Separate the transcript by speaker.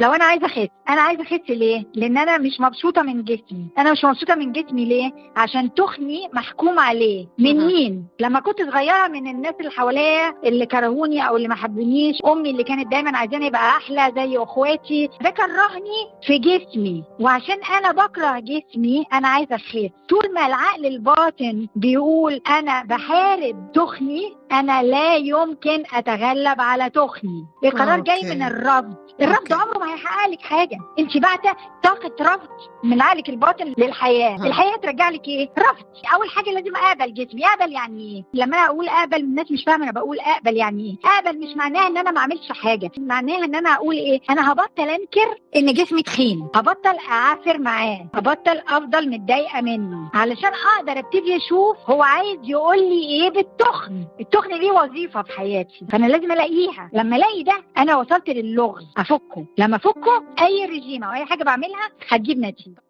Speaker 1: لو انا عايزه اخس، انا عايزه اخس ليه؟ لان انا مش مبسوطه من جسمي. انا مش مبسوطه من جسمي ليه؟ عشان تخني محكوم عليه. من مين؟ لما كنت صغيره من الناس اللي حواليا اللي كرهوني او اللي ما حبونيش. امي اللي كانت دايما عايزاني ابقى احلى زي اخواتي، ده كرهني في جسمي. وعشان انا بكره جسمي انا عايزه اخس. طول ما العقل الباطن بيقول انا بحارب تخني، انا لا يمكن اتغلب على تخني. القرار جاي من الرفض. الرفض عمره ما هيحقق لك حاجه. انت بعت طاقه رفض من عقلك الباطن للحياه. الحياه ترجع لك ايه؟ رفض. اول حاجه لازم اقبل جسمي. اقبل يعني ايه؟ لما انا اقول اقبل الناس مش فاهمه انا بقول اقبل يعني ايه. اقبل مش معناها ان انا ما اعملش حاجه، معناها ان انا اقول ايه؟ انا هبطل انكر ان جسمي تخين، هبطل اعافر معاه، هبطل افضل متضايقه منه، علشان اقدر ابتدي اشوف هو عايز يقول لي ايه بالتخن. التخن ليه وظيفه في حياتي، فانا لازم الاقيها. لما الاقي ده انا وصلت للغز، افكه. لما افكه اي رجيم او اي حاجه بعملها هتجيب نتيجه.